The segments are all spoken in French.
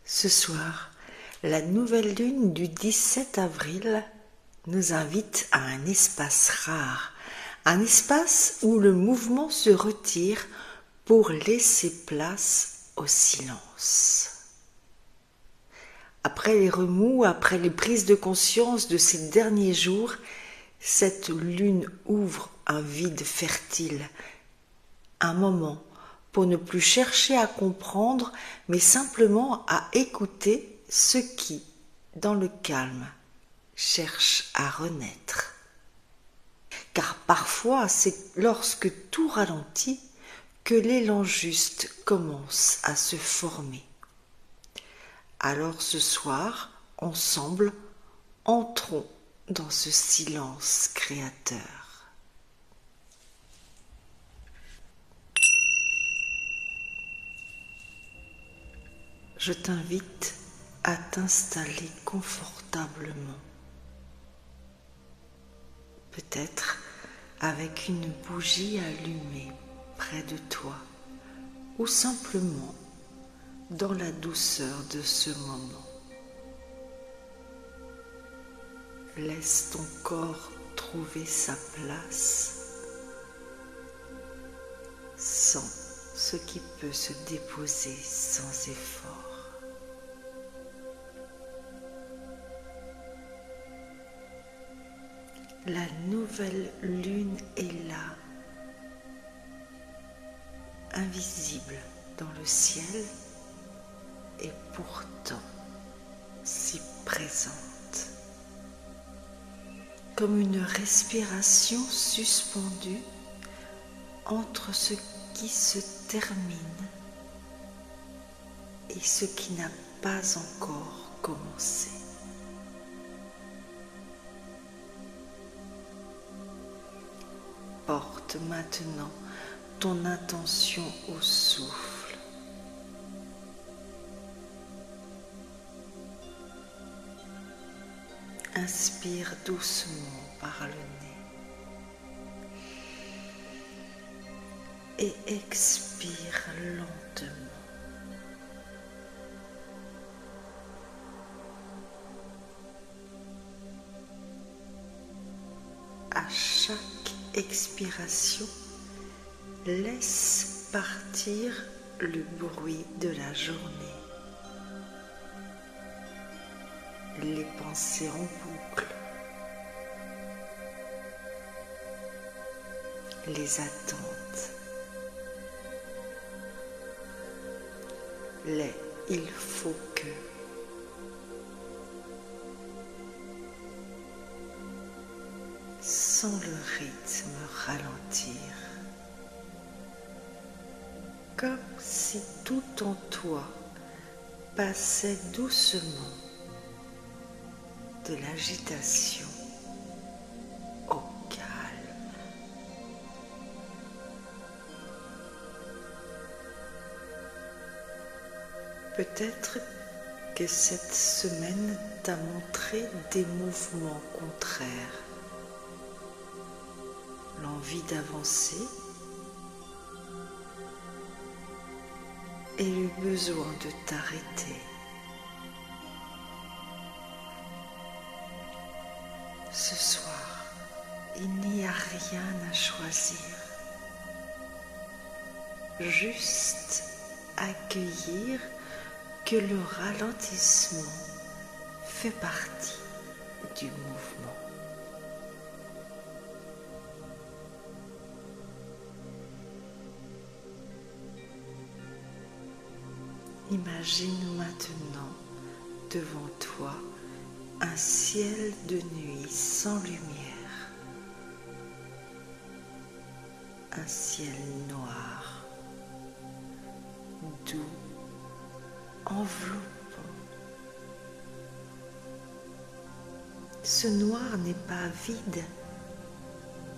Ce soir, la nouvelle lune du 17 avril nous invite à un espace rare, un espace où le mouvement se retire pour laisser place au silence. Après les remous, après les prises de conscience de ces derniers jours, cette lune ouvre un vide fertile, un moment pour ne plus chercher à comprendre, mais simplement à écouter ce qui, dans le calme, cherche à renaître. Car parfois, c'est lorsque tout ralentit que l'élan juste commence à se former. Alors ce soir, ensemble, entrons dans ce silence créateur. Je t'invite à t'installer confortablement, peut-être avec une bougie allumée près de toi ou simplement dans la douceur de ce moment. Laisse ton corps trouver sa place. Sens ce qui peut se déposer sans effort. La nouvelle lune est là, invisible dans le ciel et pourtant si présente. Comme une respiration suspendue entre ce qui se termine et ce qui n'a pas encore commencé. Porte maintenant ton attention au souffle. Inspire doucement par le nez et expire lentement. À chaque expiration, laisse partir le bruit de la journée, les pensées en boucle, les attentes, les il faut que. Sens le rythme ralentir, comme si tout en toi passait doucement de l'agitation au calme. Peut-être que cette semaine t'a montré des mouvements contraires. L'envie d'avancer et le besoin de t'arrêter. Ce soir, il n'y a rien à choisir, juste accueillir que le ralentissement fait partie du mouvement. Imagine maintenant devant toi un ciel de nuit sans lumière, un ciel noir, doux, enveloppant. Ce noir n'est pas vide,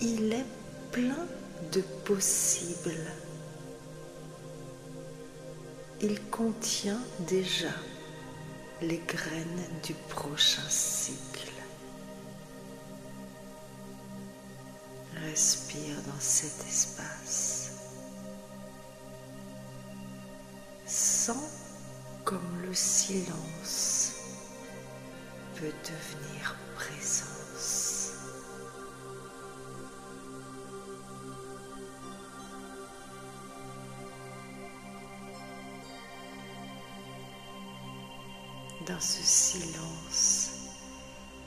il est plein de possibles. Il contient déjà les graines du prochain cycle. Respire dans cet espace. Sens comme le silence peut devenir présence. Dans ce silence,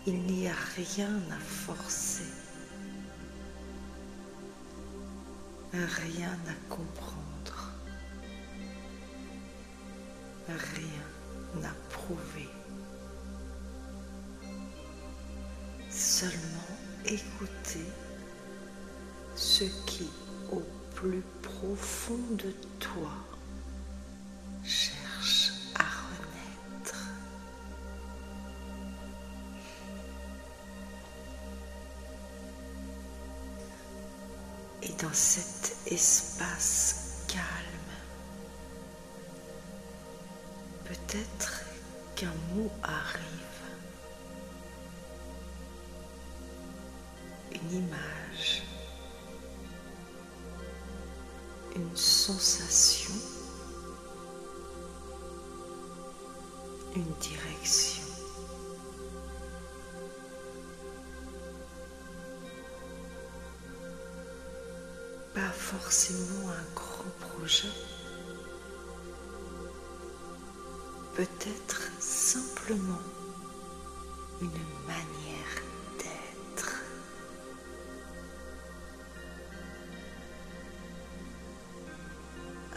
il n'y a rien à forcer, rien à comprendre, rien à prouver. Seulement écouter ce qui, au plus profond de toi, cherche à renaître. Et dans cet espace calme, peut-être qu'un mot arrive, une image, une sensation, une direction. Pas forcément un grand projet, peut-être simplement une manière d'être.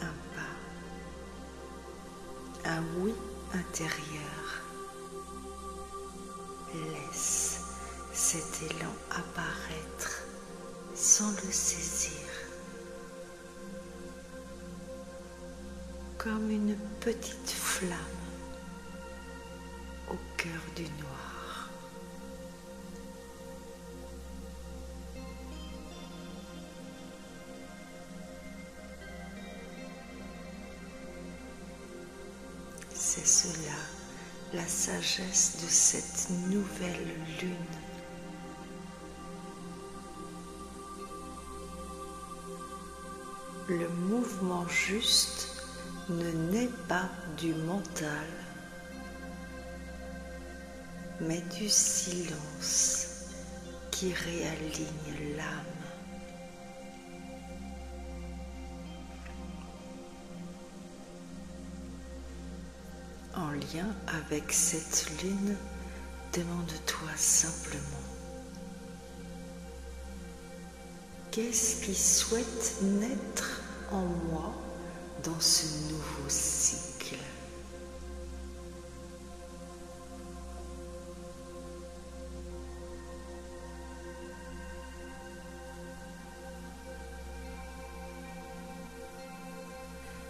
Un pas, un oui intérieur. Laisse cet élan apparaître sans le saisir, comme une petite flamme au cœur du noir. C'est cela, la sagesse de cette nouvelle lune. Le mouvement juste ne naît pas du mental, mais du silence qui réaligne l'âme. En lien avec cette lune, demande-toi simplement: qu'est-ce qui souhaite naître en moi dans ce nouveau cycle?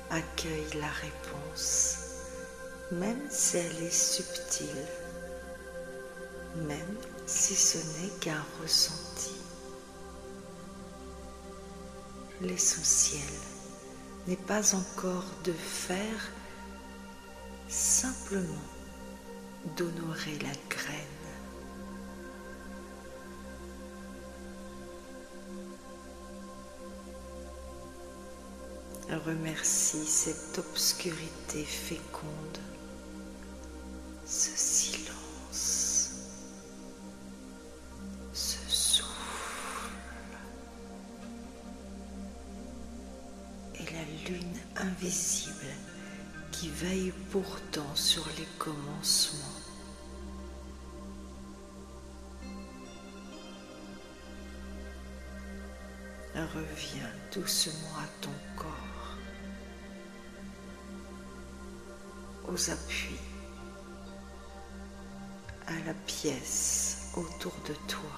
Accueille la réponse, même si elle est subtile, même si ce n'est qu'un ressenti. L'essentiel n'est pas encore de faire, simplement d'honorer la graine. Remercie cette obscurité féconde, ce silence, ce souffle et la lune invisible qui veille pourtant sur les commencements. Reviens doucement à ton corps, aux appuis, à la pièce autour de toi.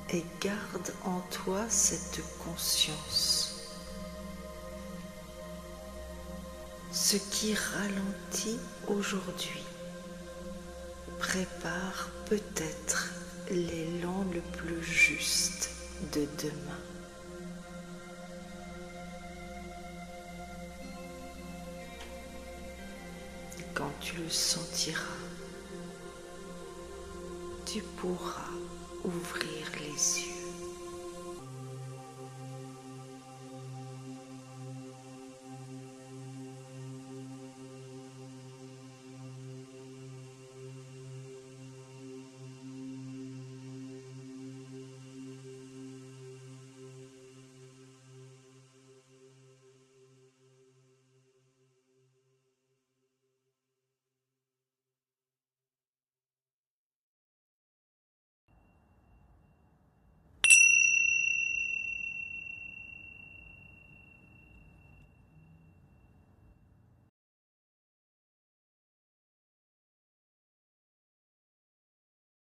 Et garde en toi cette conscience. Ce qui ralentit aujourd'hui prépare peut-être l'élan le plus juste de demain. Quand tu le sentiras, tu pourras ouvrir les yeux.